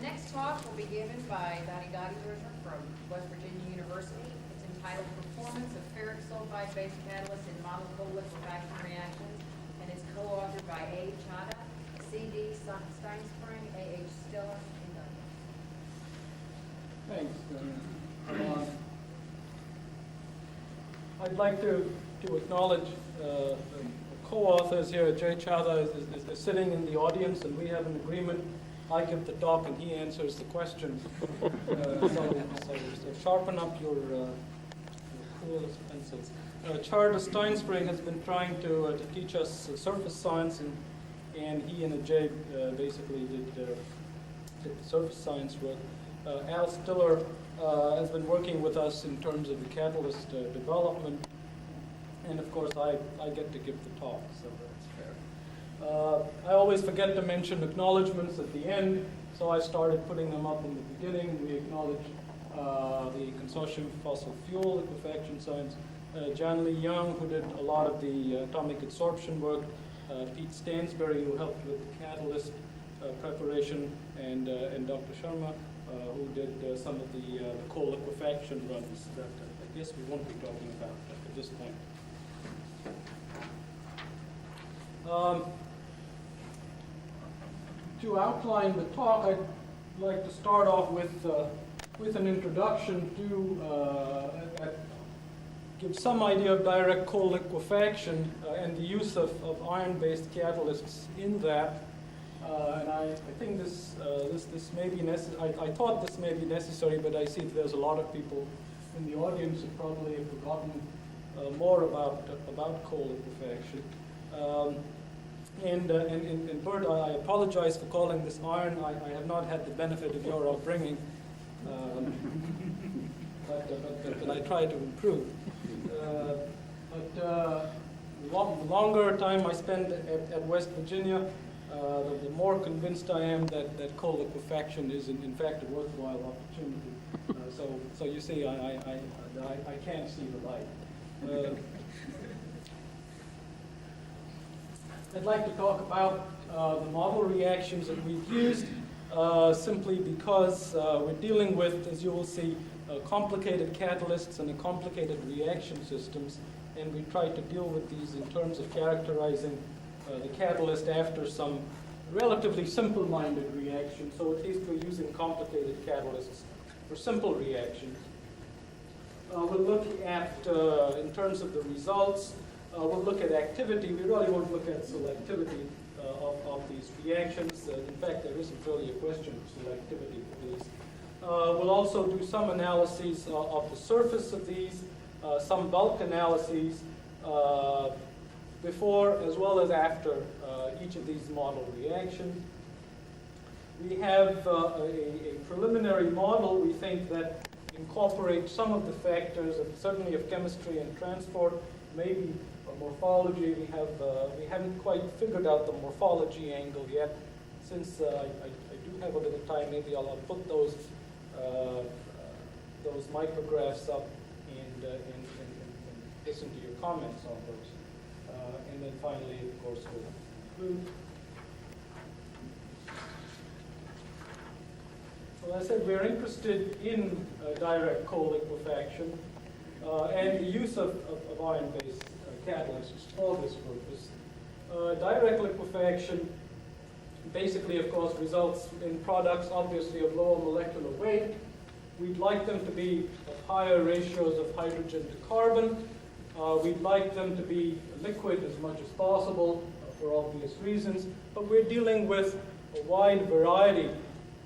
next talk will be given by Dadyburjor from West Virginia University. It's entitled Performance of Ferric Sulfide-Based Catalysts in Model Coal Liquefaction Reactions, and it's co-authored by A. Chada, C.D. Steinspring, A.H. Stiller, and Douglas. Thanks. I'd like to acknowledge the co-authors here. Jay Chada is sitting in the audience, and we have an agreement. I give the talk, and he answers the questions. So sharpen up your coolest pencils. Chada Steinspring has been trying to teach us surface science, and he and Ajay basically did the surface science work. Al Stiller has been working with us in terms of the catalyst development, and of course I get to give the talk, so that's fair. I always forget to mention acknowledgments at the end, so I started putting them up in the beginning. We acknowledge the Consortium for Fossil Fuel Liquefaction Science, John Lee Young, who did a lot of the atomic adsorption work, Pete Stansberry, who helped with the catalyst preparation, and Dr. Sharma, who did some of the coal liquefaction runs that I guess we won't be talking about at this point. To outline the talk, I'd like to start off with an introduction to give some idea of direct coal liquefaction and the use of iron-based catalysts in that. And I think this may be necessary. I thought this may be necessary, but I see that there's a lot of people in the audience who probably have forgotten more about coal liquefaction. And Bert, I apologize for calling this iron. I have not had the benefit of your upbringing, but I try to improve. The longer time I spend at West Virginia, the more convinced I am that coal liquefaction is in fact a worthwhile opportunity. So you see, I can't see the light. I'd like to talk about the model reactions that we've used, simply because we're dealing with, as you will see, complicated catalysts and complicated reaction systems, and we try to deal with these in terms of characterizing the catalyst after some relatively simple-minded reaction. So at least we're using complicated catalysts for simple reactions. We'll look at, in terms of the results, we'll look at activity. We really won't look at selectivity of these reactions. In fact, there isn't really a question of selectivity for these. We'll also do some analyses of the surface of these, some bulk analyses, before as well as after each of these model reactions. We have a preliminary model, we think, that incorporates some of the factors, certainly of chemistry and transport, maybe morphology. We haven't quite figured out the morphology angle yet. Since I do have a little time, maybe I'll put those micrographs up and listen to your comments on those. And then finally, of course, we'll conclude. Well, as I said, we're interested in direct coal liquefaction and the use of iron-based catalysts for this purpose. Direct liquefaction basically, of course, results in products, obviously, of lower molecular weight. We'd like them to be of higher ratios of hydrogen to carbon. We'd like them to be liquid as much as possible for obvious reasons, but we're dealing with a wide variety.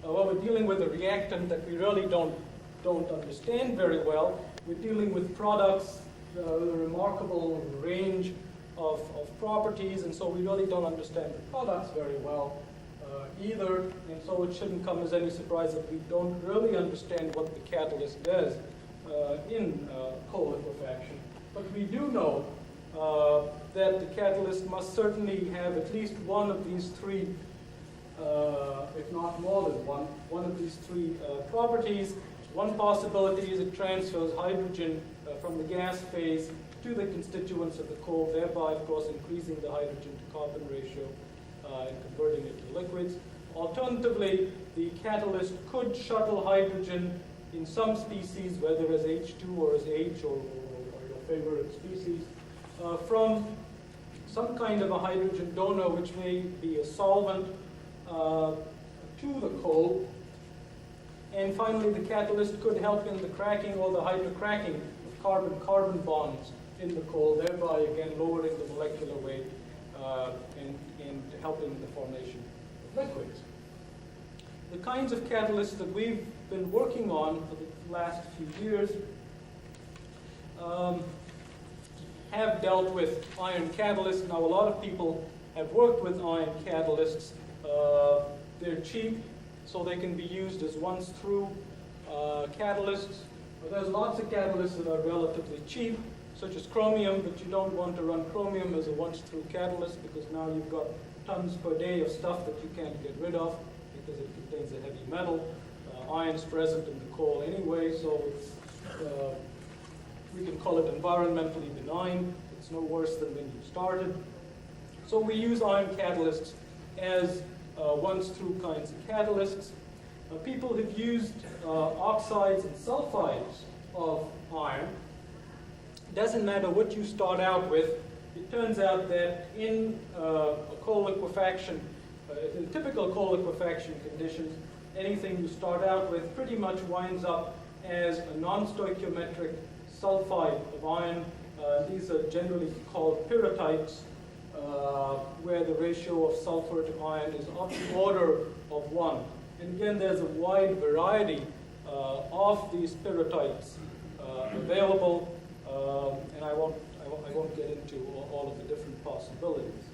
We're dealing with a reactant that we really don't understand very well. We're dealing with products with a remarkable range of properties, and so we really don't understand the products very well either, and so it shouldn't come as any surprise that we don't really understand what the catalyst does in coal liquefaction. But we do know that the catalyst must certainly have at least one of these three, if not more than one of these three properties. One possibility is it transfers hydrogen from the gas phase to the constituents of the coal, thereby, of course, increasing the hydrogen to carbon ratio and converting it to liquids. Alternatively, the catalyst could shuttle hydrogen in some species, whether as H2 or as H or your favorite species, from some kind of a hydrogen donor, which may be a solvent, to the coal. And finally, the catalyst could help in the cracking or the hydrocracking of carbon-carbon bonds in the coal, thereby again lowering the molecular weight and helping the formation of liquids. The kinds of catalysts that we've been working on for the last few years have dealt with iron catalysts. Now, a lot of people have worked with iron catalysts. They're cheap, so they can be used as once-through catalysts. But there's lots of catalysts that are relatively cheap, such as chromium, but you don't want to run chromium as a once-through catalyst because now you've got tons per day of stuff that you can't get rid of because it contains a heavy metal. Iron's present in the coal anyway, so it's, we can call it environmentally benign. It's no worse than when you started. So we use iron catalysts as once-through kinds of catalysts. People have used oxides and sulfides of iron. It doesn't matter what you start out with. It turns out that in a coal liquefaction, in typical coal liquefaction conditions, anything you start out with pretty much winds up as a non-stoichiometric sulfide of iron. These are generally called pyrrhutites, where the ratio of sulfur to iron is of the order of 1. And again, there's a wide variety of these pyrrhutites available, and I won't get into all of the different possibilities.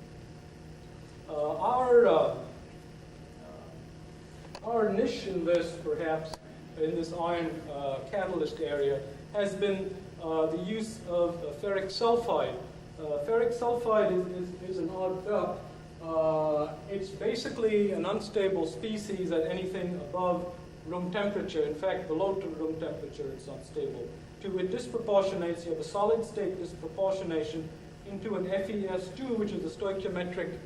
Our niche in this, perhaps, in this iron catalyst area, has been the use of ferric sulfide. Ferric sulfide is an odd duck. It's basically an unstable species at anything above room temperature. In fact, below room temperature, it's unstable. It disproportionates. You have a solid state disproportionation into an FeS2, which is a stoichiometric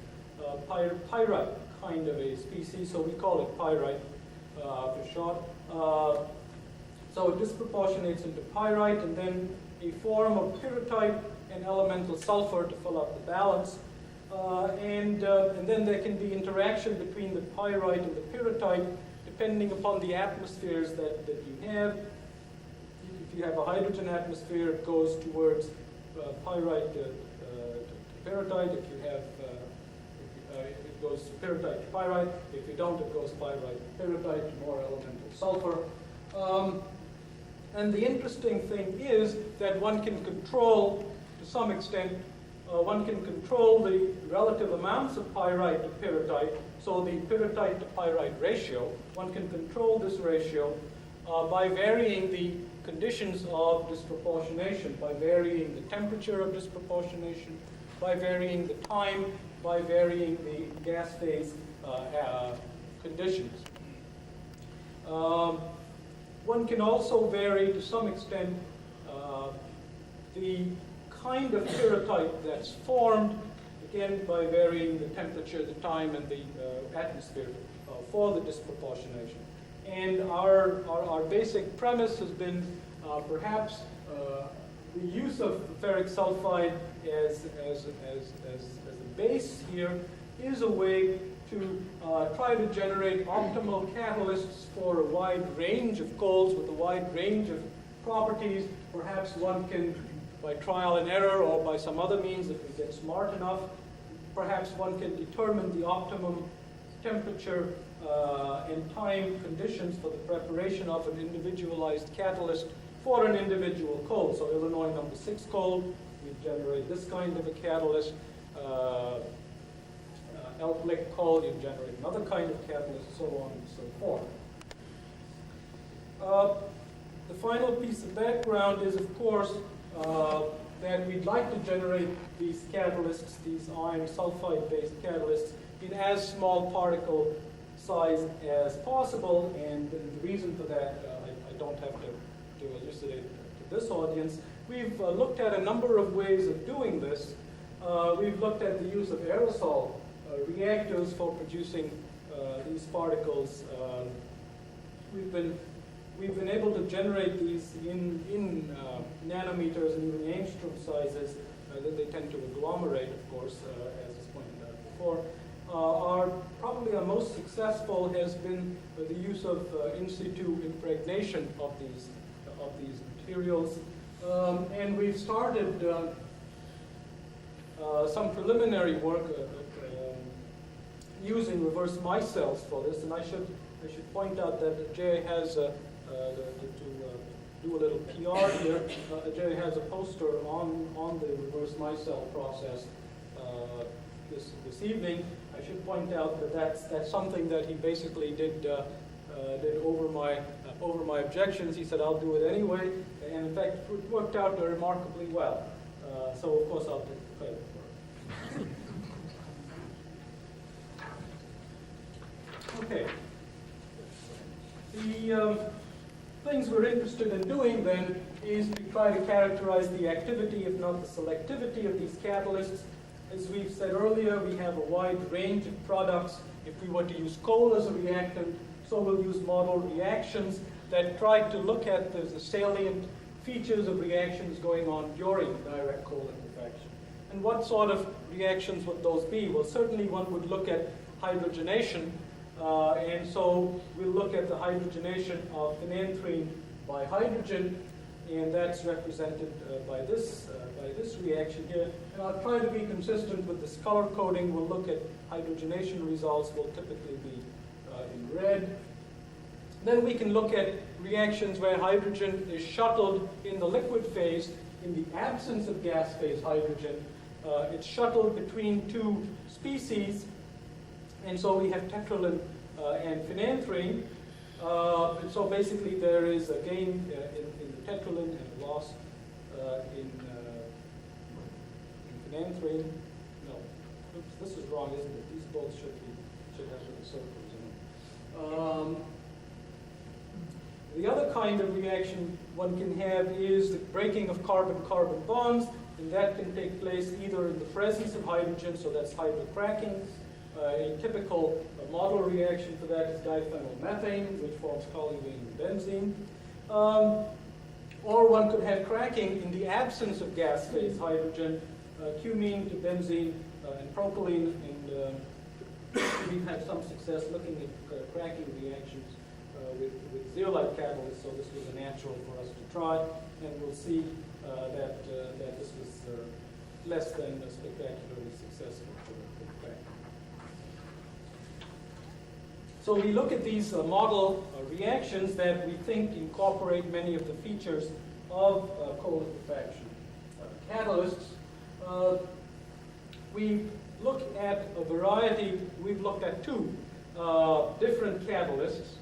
pyrite kind of a species, so we call it pyrite for short. So it disproportionates into pyrite, and then a form of pyrrhotite and elemental sulfur to fill up the balance. And then there can be interaction between the pyrite and the pyrrhotite depending upon the atmospheres that you have. If you have a hydrogen atmosphere, it goes towards pyrite to pyrrhotite. If you have it goes pyrrhotite to pyrite. If you don't, it goes pyrite to pyrrhotite to more elemental sulfur. And the interesting thing is that one can control, to some extent, one can control the relative amounts of pyrite to pyrrhotite, so the pyrrhotite to pyrite ratio. One can control this ratio by varying the conditions of disproportionation, by varying the temperature of disproportionation, by varying the time, by varying the gas phase conditions. One can also vary, to some extent, the kind of pyrrhotite that's formed, again, by varying the temperature, the time, and the atmosphere for the disproportionation. And our basic premise has been perhaps the use of ferric sulfide as a base here is a way to try to generate optimal catalysts for a wide range of coals with a wide range of properties. Perhaps one can, by trial and error or by some other means, if we get smart enough, perhaps one can determine the optimum temperature and time conditions for the preparation of an individualized catalyst for an individual coal. So Illinois number 6 coal, we generate this kind of a catalyst. Elk Lick coal, you generate another kind of catalyst, so on and so forth. The final piece of background is, of course, that we'd like to generate these catalysts, these iron sulfide-based catalysts, in as small particle size as possible. And the reason for that, I don't have to elucidate to this audience. We've looked at a number of ways of doing this. We've looked at the use of aerosol reactors for producing particles. We've been able to generate these in nanometers and even angstrom sizes. That they tend to agglomerate, of course, as is pointed out before. Probably our most successful has been the use of in situ impregnation of these materials, and we've started some preliminary work using reverse micelles for this. And I should point out that Jay has to do a little PR here. Jay has a poster on the reverse micelle process this evening. I should point out that that's something that he basically did over my objections. He said, I'll do it anyway, and in fact it worked out remarkably well. So of course I'll take the credit for it. Okay. The things we're interested in doing then is to try to characterize the activity, if not the selectivity, of these catalysts. As we've said earlier, we have a wide range of products. If we were to use coal as a reactant, so we'll use model reactions that try to look at the salient features of reactions going on during direct coal liquefaction. And what sort of reactions would those be? Well, certainly one would look at hydrogenation. And so we'll look at the hydrogenation of phenanthrene by hydrogen, and that's represented by this reaction here. And I'll try to be consistent with this color coding. We'll look at hydrogenation results will typically be in red. Then we can look at reactions where hydrogen is shuttled in the liquid phase in the absence of gas phase hydrogen. It's shuttled between two species, and so we have tetralin and phenanthrene. And so basically there is a gain in the tetralin and a loss in phenanthrene. No, oops, this is wrong, isn't it? These both should have little circles in them. The other kind of reaction one can have is the breaking of carbon-carbon bonds, and that can take place either in the presence of hydrogen, so that's hydrocracking. A typical model reaction for that is diphenylmethane, which forms toluene and benzene. Or one could have cracking in the absence of gas phase hydrogen, cumene to benzene and propylene, and we've had some success looking at cracking reactions with zeolite catalysts, so this was a natural for us to try, and we'll see that this was less than spectacularly successful for cracking. So we look at these model reactions that we think incorporate many of the features of coal liquefaction catalysts. We look at a variety. We've looked at two different catalysts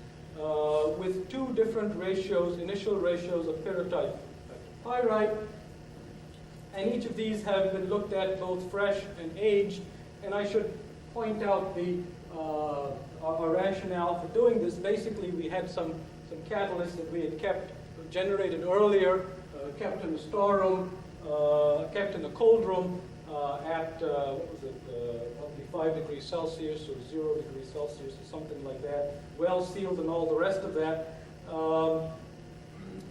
with two different ratios, initial ratios of pyrrhotite to pyrite. And each of these have been looked at both fresh and aged. And I should point out our rationale for doing this. Basically, we had some catalysts that we had generated earlier, kept in the storeroom, kept in the cold room at, what was it, roughly 5 degrees Celsius or 0 degrees Celsius or something like that, well sealed and all the rest of that.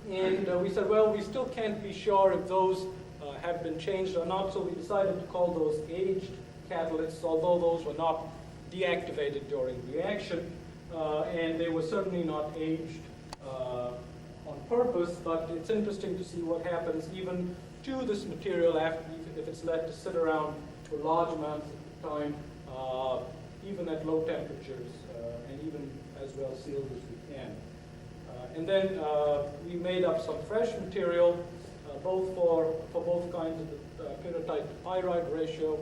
And we said, well, we still can't be sure if those have been changed or not, so we decided to call those aged catalysts, although those were not deactivated during reaction, and they were certainly not aged on purpose, but it's interesting to see what happens even to this material after, if it's let to sit around for large amounts of time, even at low temperatures, and even as well sealed as we can. And then we made up some fresh material, both for both kinds of the pyrrhotite to pyrite ratio.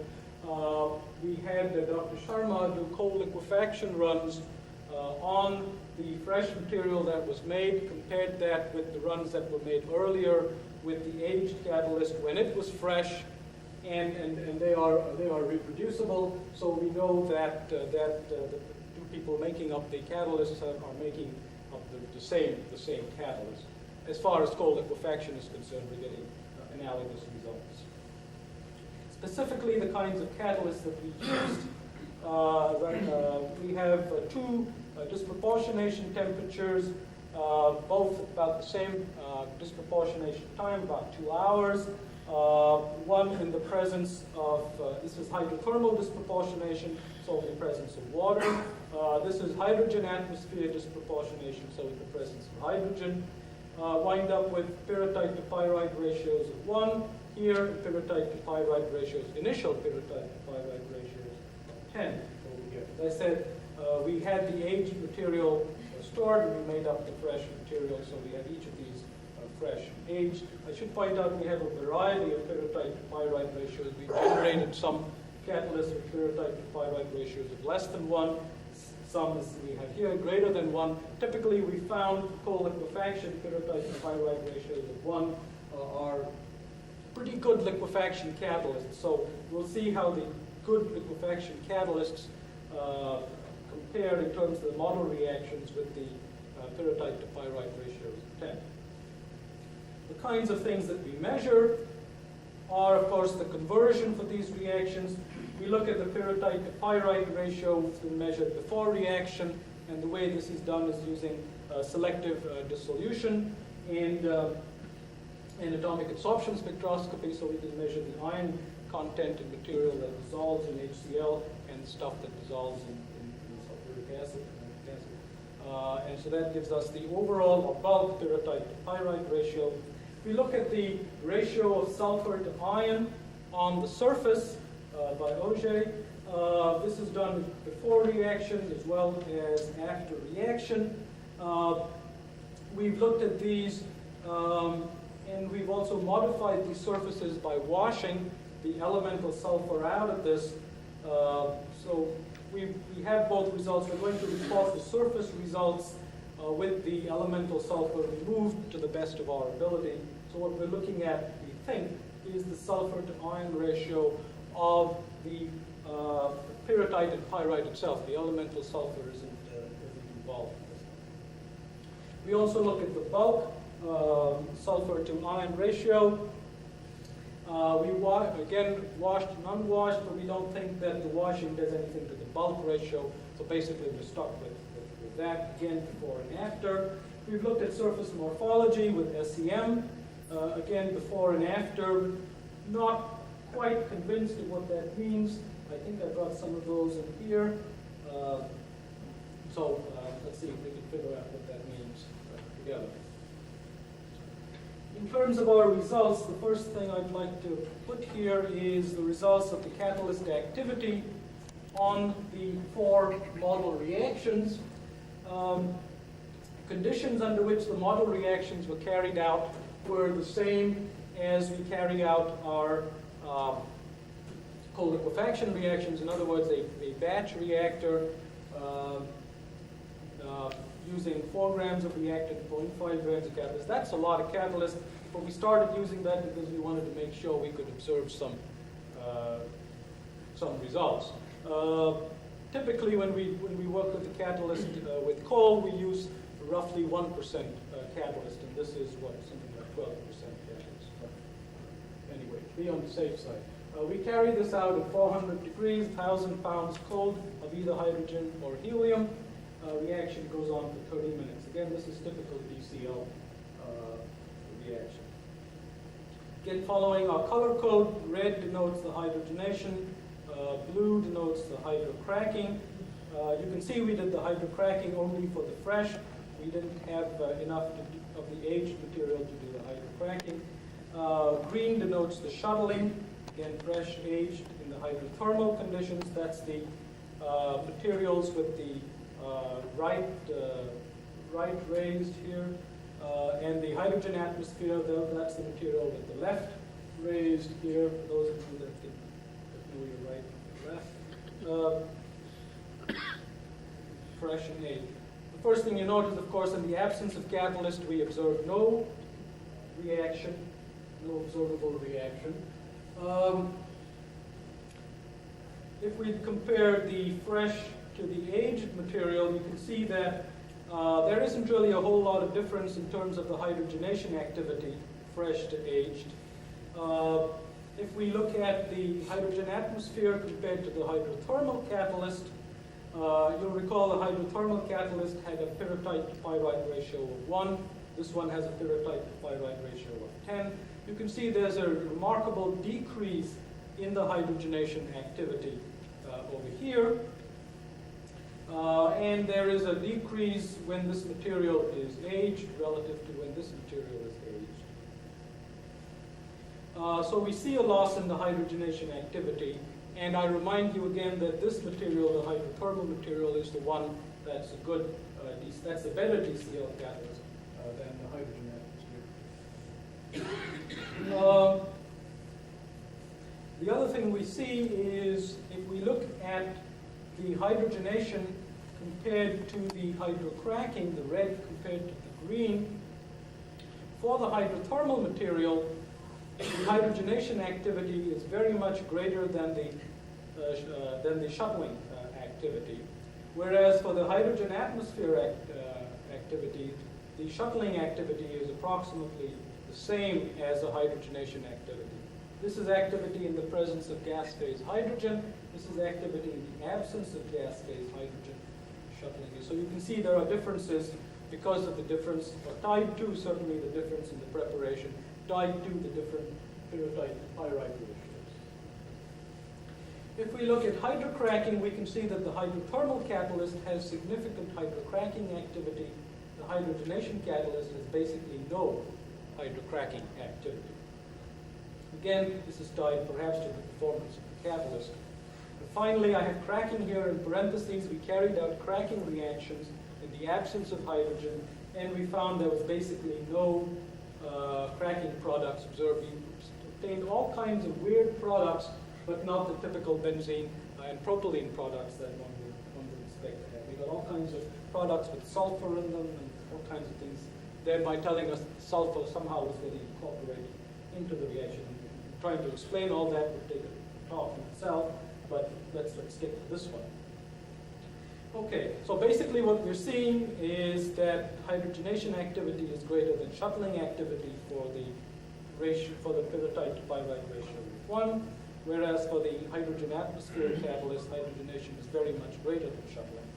We had Dr. Sharma do coal liquefaction runs on the fresh material that was made, compared that with the runs that were made earlier with the aged catalyst when it was fresh, and they are reproducible. So we know that the two people making up the catalysts are making up the same catalyst. As far as coal liquefaction is concerned, we're getting analogous results. Specifically, the kinds of catalysts that we used, we we have two disproportionation temperatures, both about the same disproportionation time, about 2 hours. One in the presence of, this is hydrothermal disproportionation, so in the presence of water. This is hydrogen atmosphere disproportionation, so in the presence of hydrogen. Wind up with pyrrhotite to pyrite ratios of 1. Here, pyrrhotite to pyrite ratios, initial pyrrhotite to pyrite ratios of 10 over here. As I said, we had the aged material stored, and we made up the fresh material, so we have each of these fresh and aged. I should point out we have a variety of pyrrhotite to pyrite ratios. We generated some catalysts with pyrrhotite to pyrite ratios of less than 1. Some, as we have here, greater than 1. Typically, we found coal liquefaction pyrrhotite to pyrite ratios of 1 are pretty good liquefaction catalysts. So we'll see how the good liquefaction catalysts compare in terms of the model reactions with the pyrrhotite to pyrite ratios of 10. The kinds of things that we measure are, of course, the conversion for these reactions. We look at the pyrrhotite to pyrite ratio, which has been measured before reaction, and the way this is done is using selective dissolution and atomic adsorption spectroscopy, so we can measure the ion content in material that dissolves in HCl and stuff that dissolves in sulfuric acid. And so that gives us the overall or bulk pyrrhotite to pyrite ratio. If we look at the ratio of sulfur to iron on the surface by Auger, this is done before reaction as well as after reaction. We've looked at these and we've also modified these surfaces by washing the elemental sulfur out of this. So we have both results. We're going to report the surface results with the elemental sulfur removed to the best of our ability. So what we're looking at, we think, is the sulfur to iron ratio of the pyrrhotite and pyrite itself. The elemental sulfur isn't involved. We also look at the bulk sulfur to iron ratio. We again washed and unwashed, but we don't think that the washing does anything to the bulk ratio. So basically, we're stuck with that again before and after. We've looked at surface morphology with SEM. Again, before and after. Not quite convinced of what that means. I think I brought some of those in here. Let's see if we can figure out what that means together. In terms of our results, the first thing I'd like to put here is the results of the catalyst activity on the 4 model reactions. Conditions under which the model reactions were carried out were the same as we carry out our coal liquefaction reactions. In other words, a batch reactor using 4 grams of reactant, 0.5 grams of catalyst. That's a lot of catalyst, but we started using that because we wanted to make sure we could observe some results. Typically, when we work with the catalyst with coal, we use roughly 1% catalyst, and this is something like 12% catalyst. But anyway, be on the safe side. We carry this out at 400 degrees, 1,000 pounds cold of either hydrogen or helium. Reaction goes on for 30 minutes. Again, this is typical DCl reaction. Again, following our color code, red denotes the hydrogenation, blue denotes the hydrocracking. You can see we did the hydrocracking only for the fresh. We didn't have enough of the aged material to do the hydrocracking. Green denotes the shuttling. Again, fresh, aged in the hydrothermal conditions. That's the materials with the right raised here. And the hydrogen atmosphere, that's the material with the left raised here, for those of you that know your right and left. Fresh and aged. The first thing you notice, of course, in the absence of catalyst, we observe no reaction, no observable reaction. If we compare the fresh to the aged material, you can see that there isn't really a whole lot of difference in terms of the hydrogenation activity, fresh to aged. If we look at the hydrogen atmosphere compared to the hydrothermal catalyst, You'll recall the hydrothermal catalyst had a pyrrhotite to pyrite ratio of 1. This one has a pyrrhotite to pyrite ratio of 10. You can see there's a remarkable decrease in the hydrogenation activity over here. And there is a decrease when this material is aged relative to when this material is aged. So we see a loss in the hydrogenation activity. And I remind you again that this material, the hydrothermal material, is the one that's a good, that's a better DCl catalyst than the hydrogen atmosphere. The other thing we see is if we look at the hydrogenation compared to the hydrocracking, the red compared to the green, for the hydrothermal material, the hydrogenation activity is very much greater than the shuttling activity. Whereas for the hydrogen atmosphere activity, the shuttling activity is approximately the same as the hydrogenation activity. This is activity in the presence of gas phase hydrogen. This is activity in the absence of gas phase hydrogen shuttling. So you can see there are differences because of the difference, or tied to certainly the difference in the preparation, tied to the different pyrrhotite to pyrite ratios. If we look at hydrocracking, we can see that the hydrothermal catalyst has significant hydrocracking activity. The hydrogenation catalyst has basically no hydrocracking activity. Again, this is tied perhaps to the performance of the catalyst. And finally, I have cracking here in parentheses. We carried out cracking reactions in the absence of hydrogen, and we found there was basically no cracking products observed. We obtained all kinds of weird products, but not the typical benzene and propylene products that one would expect to have. We got all kinds of products with sulfur in them and all kinds of things, thereby telling us that sulfur somehow was getting incorporated into the reaction. Trying to explain all that would take a talk in itself, but let's get to this one. Okay, so basically what we're seeing is that hydrogenation activity is greater than shuttling activity for the ratio, for the pyrrhotite to pyrite ratio of 1, whereas for the hydrogen atmosphere catalyst, hydrogenation is very much greater than shuttling.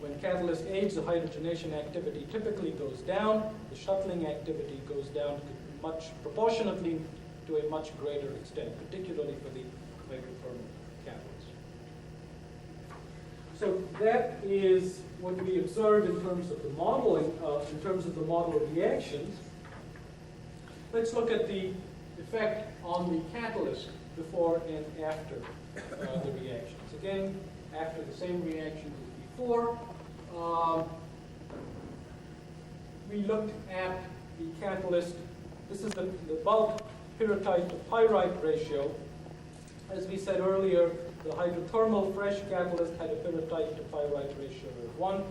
When catalyst ages, the hydrogenation activity typically goes down. The shuttling activity goes down much proportionately to a much greater extent, particularly for the hydrothermal catalyst. So that is what we observed in terms of the modeling, in terms of the model reactions. Let's look at the effect on the catalyst before and after the reactions. Again, after the same reaction as before, we looked at the catalyst. This is the bulk pyrrhotite to pyrite ratio. As we said earlier, the hydrothermal fresh catalyst had a pyrrhotite to pyrite ratio of 1.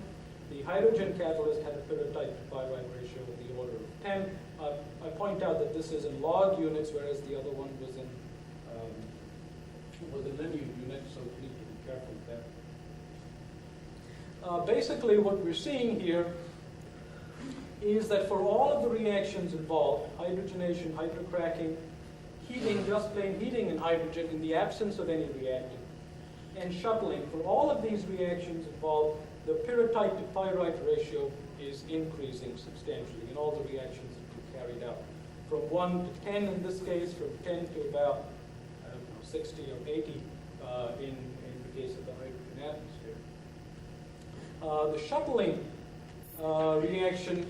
The hydrogen catalyst had a pyrrhotite to pyrite ratio of the order of 10. I point out that this is in log units, whereas the other one was in linear units, so we need to be careful with that. Basically, what we're seeing here is that for all of the reactions involved, hydrogenation, hydrocracking, heating, just plain heating in hydrogen in the absence of any reactant, and shuttling, for all of these reactions involved, the pyrrhotite to pyrite ratio is increasing substantially in all the reactions that we carried out. From 1 to 10 in this case, from 10 to about, I don't know, 60 or 80 in the case of the hydrogen atmosphere. The shuttling reaction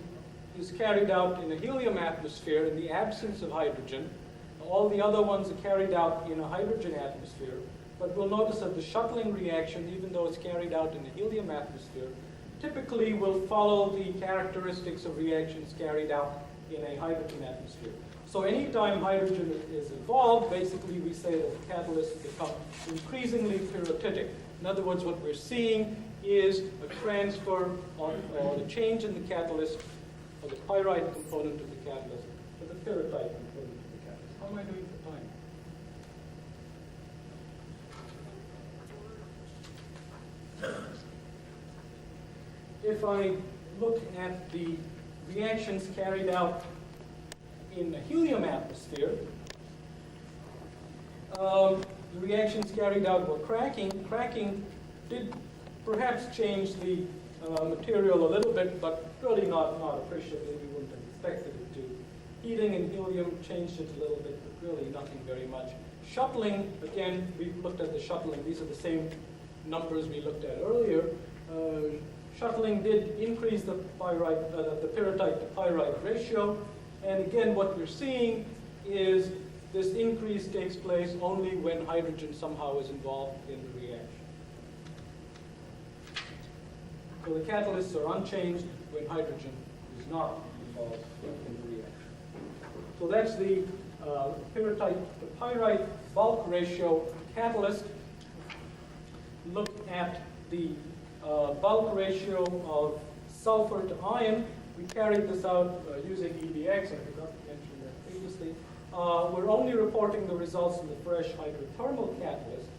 is carried out in a helium atmosphere in the absence of hydrogen. All the other ones are carried out in a hydrogen atmosphere. But we'll notice that the shuttling reaction, even though it's carried out in a helium atmosphere, typically will follow the characteristics of reactions carried out in a hydrogen atmosphere. So anytime hydrogen is involved, basically we say that the catalysts become increasingly pyrrhotitic. In other words, what we're seeing is a transfer or the change in the catalyst, or the pyrite component of the catalyst, to the pyrrhotite component of the catalyst. How am I doing for time? If I look at the reactions carried out in a helium atmosphere, the reactions carried out were cracking. Cracking did perhaps change the material a little bit, but really not appreciably. We wouldn't have expected it to. Heating and helium changed it a little bit, but really nothing very much. Shuttling, again, we looked at the shuttling. These are the same numbers we looked at earlier. Shuttling did increase the pyrrhotite to pyrite ratio. And again, what we're seeing is this increase takes place only when hydrogen somehow is involved in the reaction. So the catalysts are unchanged when hydrogen is not involved in the reaction. So that's the pyrrhotite to pyrite bulk ratio catalyst. Look at the bulk ratio of sulfur to iron. We carried this out using EBX. I forgot to mention that previously. We're only reporting the results from the fresh hydrothermal catalyst.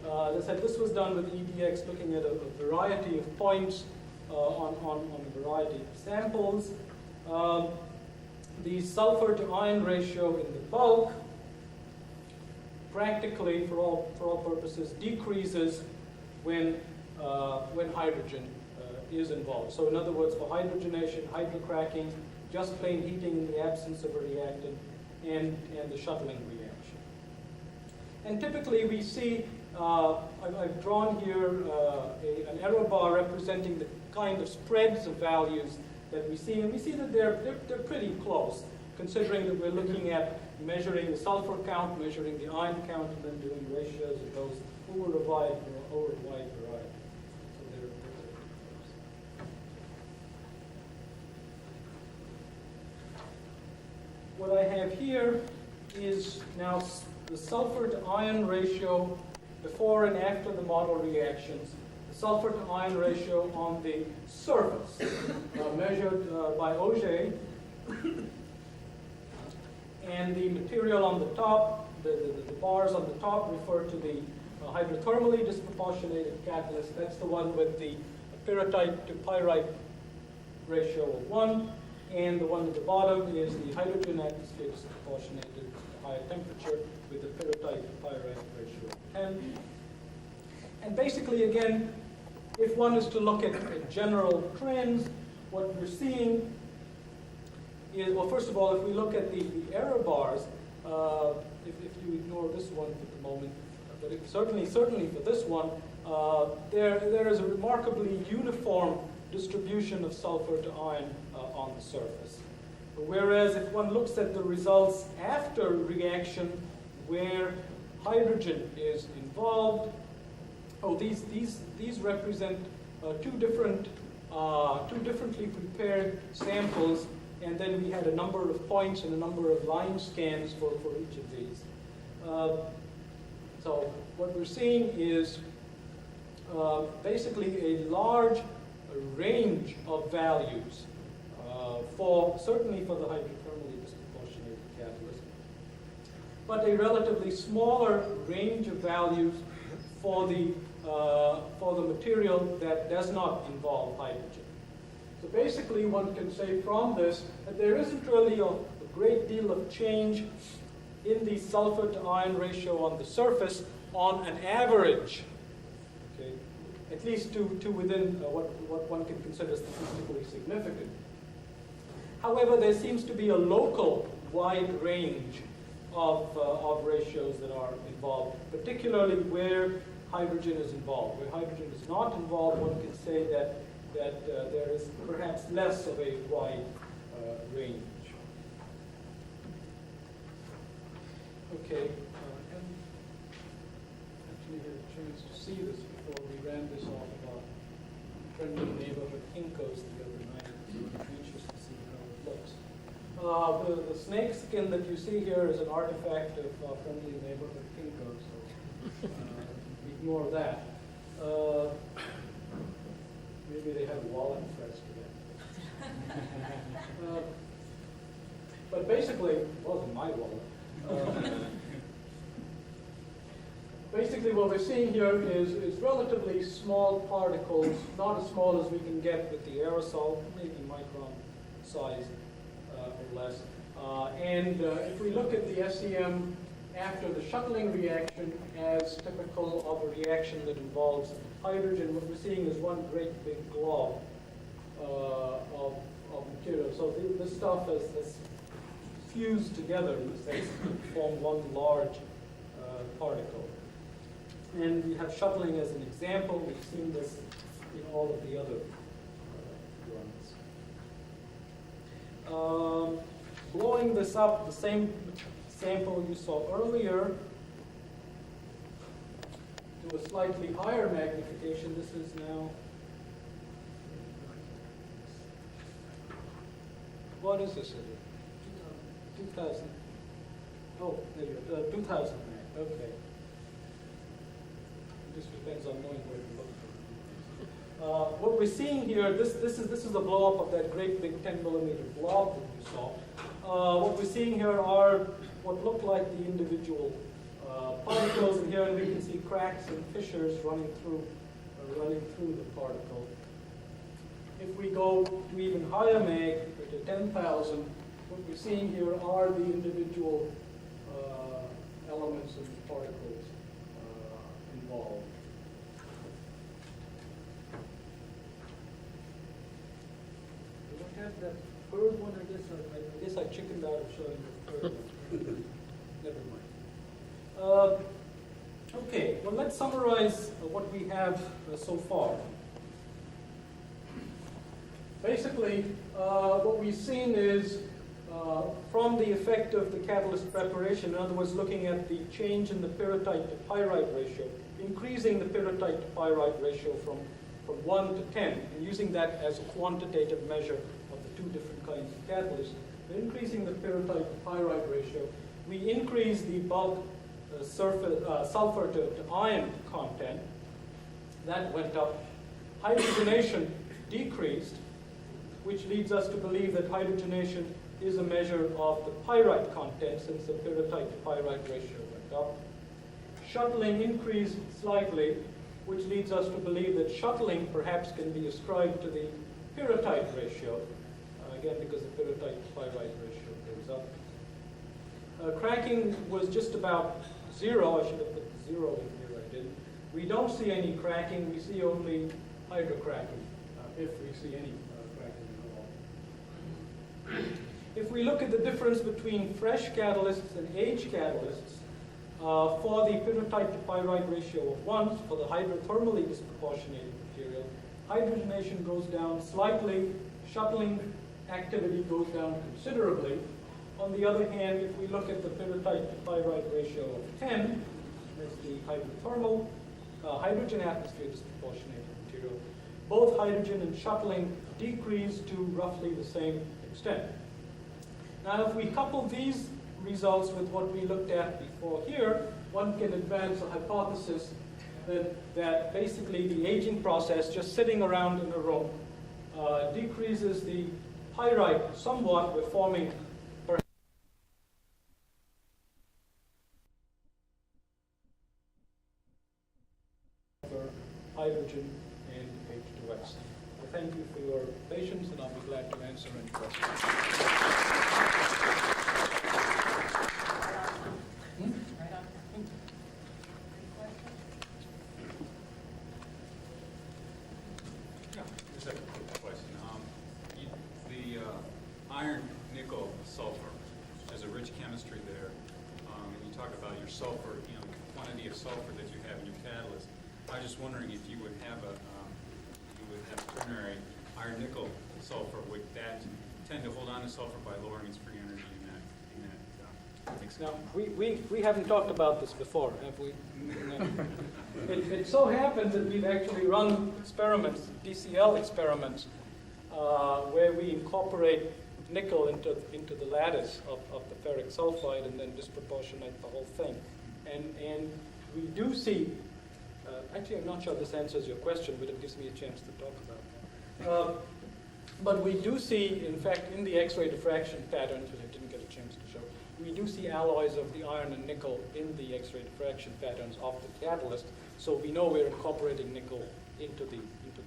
As I said, this was done with EBX, looking at a variety of points on a variety of samples. The sulfur to iron ratio in the bulk practically, for all purposes, decreases when hydrogen is involved. So in other words, for hydrogenation, hydrocracking, just plain heating in the absence of a reactant, and the shuttling reaction. And typically we see, I've drawn here an error bar representing the kind of spreads of values that we see, and we see that they're pretty close, considering that we're looking at measuring the sulfur count, measuring the iron count, and then doing ratios of those over a wide variety. So they're pretty close. What I have here is now the sulfur to iron ratio before and after the model reactions. The sulfur to iron ratio on the surface, measured by Auger, and the material on the top, the bars on the top refer to the hydrothermally disproportionated catalyst. That's the one with the pyrrhotite to pyrite ratio of 1, and the one at the bottom is the hydrogen atmosphere disproportionated to higher temperature with the pyrrhotite to pyrite ratio of 10. And basically, again, if one is to look at general trends, what we're seeing is, well, first of all, if we look at the error bars, if you ignore this one for the moment, but certainly for this one, there is a remarkably uniform distribution of sulfur to iron on the surface. Whereas if one looks at the results after reaction where hydrogen is involved, these represent two differently prepared samples, and then we had a number of points and a number of line scans for each of these. So what we're seeing is basically a large range of values certainly for the hydrothermally disproportionated catalyst, but a relatively smaller range of values for the material that does not involve hydrogen. So basically one can say from this that there isn't really a great deal of change in the sulfur to iron ratio on the surface on an average, okay, at least to within what one can consider statistically significant. However, there seems to be a local wide range of ratios that are involved, particularly where hydrogen is involved. Where hydrogen is not involved, one can say that there is perhaps less of a wide range. Okay, and actually had a chance to see this before we ran this off of our friendly neighborhood Kinko's the other night. So I'm anxious to see how it looks. The snake skin that you see here is an artifact of our friendly neighborhood Kinko, so ignore that. Maybe they have a wallet fresh today. But basically, it wasn't my wallet. Basically what we're seeing here is relatively small particles, not as small as we can get with the aerosol, maybe micron size or less. And if we look at the SEM after the shuttling reaction as typical of a reaction that involves hydrogen. What we're seeing is one great big glob of material. So this stuff is fused together in the sense to form one large particle. And we have shuttling as an example. We've seen this in all of the other runs. Blowing this up, the same sample you saw earlier, to a slightly higher magnification. This is now, what is this? 2000. Oh, there you go. 2000 mag. Okay. It just depends on knowing where to look. What we're seeing here, this is the blow up of that great big 10 millimeter blob that you saw. What we're seeing here are what look like the individual particles, and here we can see cracks and fissures running through the particle. If we go to even higher mag, to 10,000, what we're seeing here are the individual elements of the particles involved. We don't have that third one, I guess I chickened out of showing the third one. Never mind. Okay, well, let's summarize what we have so far. Basically, what we've seen is from the effect of the catalyst preparation, in other words, looking at the change in the pyrrhotite to pyrite ratio, increasing the pyrrhotite to pyrite ratio from 1 to 10, and using that as a quantitative measure of the two different kinds of catalysts, increasing the pyrrhotite to pyrite ratio, we increase the bulk sulfur to iron content. That went up. Hydrogenation decreased, which leads us to believe that hydrogenation is a measure of the pyrite content, since the pyrrhotite to pyrite ratio went up. Shuttling increased slightly, which leads us to believe that shuttling perhaps can be ascribed to the pyrrhotite ratio, again because the pyrrhotite to pyrite ratio goes up. Cracking was just about 0. I should have put 0 in here, I didn't. We don't see any cracking, we see only hydrocracking, if we see any cracking at all. If we look at the difference between fresh catalysts and aged catalysts, for the pyrrhotite to pyrite ratio of 1, for the hydrothermally disproportionated material, hydrogenation goes down slightly, shuttling activity goes down considerably. On the other hand, if we look at the pyrrhotite to pyrite ratio of 10, that's the hydrothermal, hydrogen atmosphere disproportionated material, both hydrogen and shuttling decrease to roughly the same extent. Now, if we couple these results with what we looked at before here, one can advance a hypothesis that basically the aging process, just sitting around in a room, decreases the pyrite somewhat. We're forming hydrogen and H2S. So thank you for your patience, and I'll be glad to answer any questions. Just a quick question. The iron, nickel, sulfur, there's a rich chemistry there. And you talk about your sulfur, the quantity of sulfur that you have in your catalyst. I was just wondering if you would have ternary iron, nickel, sulfur. Would that tend to hold on to sulfur by lowering its free energy in that mix? Now, we haven't talked about this before, have we? No. It so happens that we've actually run experiments, DCL experiments, where we incorporate nickel into the lattice of the ferric sulfide and then disproportionate the whole thing. And we do see, actually I'm not sure this answers your question, but it gives me a chance to talk about that. But we do see, in fact, in the X-ray diffraction patterns, which I didn't get a chance to show, we do see alloys of the iron and nickel in the X-ray diffraction patterns of the catalyst. So we know we're incorporating nickel into the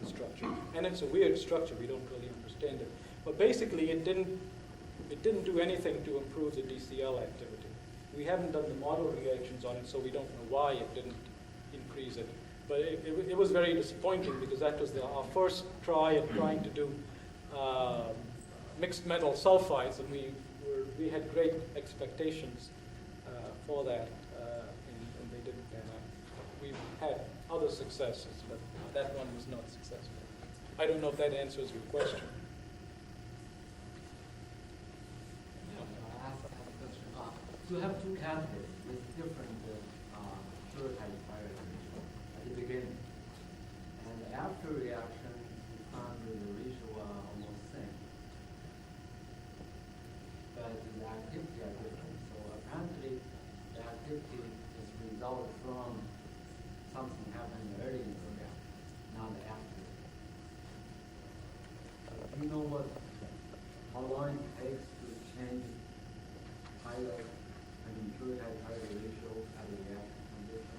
structure. And it's a weird structure, we don't really understand it. But basically it didn't do anything to improve the DCL activity. We haven't done the model reactions on it, so we don't know why it didn't increase it. But it was very disappointing because that was our first try at trying to do mixed metal sulfides, and we had great expectations for that, and they didn't pan out. We've had other successes, but that one was not successful. I don't know if that answers your question. I ask a question. You have two catalysts with different pure-type fire ratio at the beginning. And after reaction, you found the ratio are almost same. But the activity are different. So apparently, the activity is result from something happened early in the reaction, not after. Do you know how long it takes to change pilot pure-type pilot ratio at the reaction condition,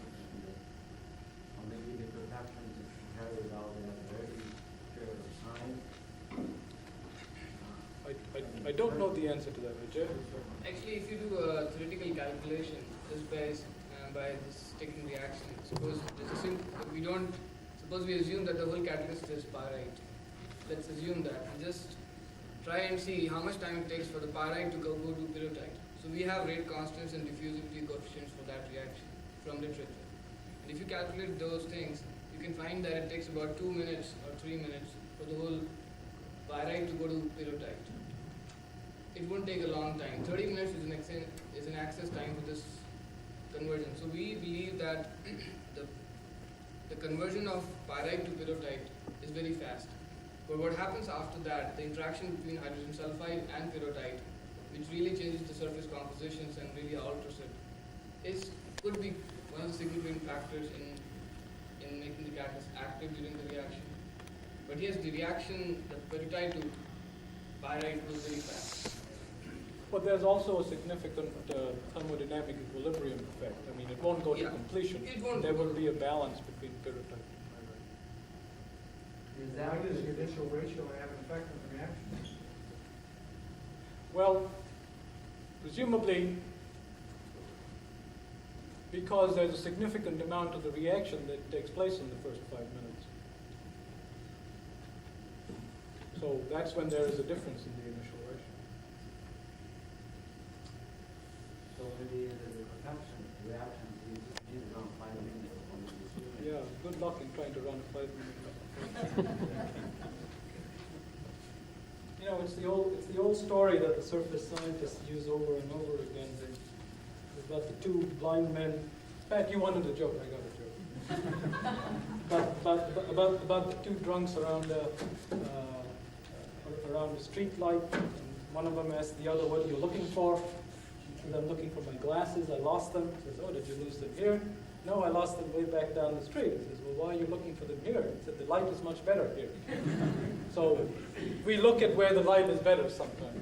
or maybe the liquefaction is carried out at a very period of time? I don't know the answer to that, Vijay. Actually, if you do a theoretical calculation just by this taking reaction, suppose we assume that the whole catalyst is pyrite. Let's assume that and just try and see how much time it takes for the pyrite to go to pyrrhotite. So we have rate constants and diffusivity coefficients for that reaction from literature. And if you calculate those things, you can find that it takes about 2 minutes or 3 minutes for the whole pyrite to go to pyrrhotite. It won't take a long time. 30 minutes is an access time for this conversion. So we believe that the conversion of pyrite to pyrrhotite is very fast. But what happens after that, the interaction between hydrogen sulfide and pyrrhotite, which really changes the surface compositions and really alters it, could be one of the significant factors in making the catalyst active during the reaction. But yes, the reaction, the pyrrhotite to pyrite was very fast. But there's also a significant thermodynamic equilibrium effect. I mean, it won't go to completion. There will be a balance between pyrrhotite and pyrite. Why does the initial ratio have an effect on the reaction? Well, presumably, because there's a significant amount of the reaction that takes place in the first 5 minutes. So that's when there is a difference in the initial ratio. So maybe the liquefaction reaction is around 5 minutes. Yeah, good luck in trying to run a 5-minute. You know, it's the old story that the surface scientists use over and over again. About the two blind men. Pat, you wanted a joke. I got a joke. but about the two drunks around the street light. And one of them asked the other, "What are you looking for?" He said, "I'm looking for my glasses. I lost them." He says, "Oh, did you lose them here?" "No, I lost them way back down the street." He says, "Well, why are you looking for them here?" He said, "The light is much better here." So we look at where the light is better sometimes.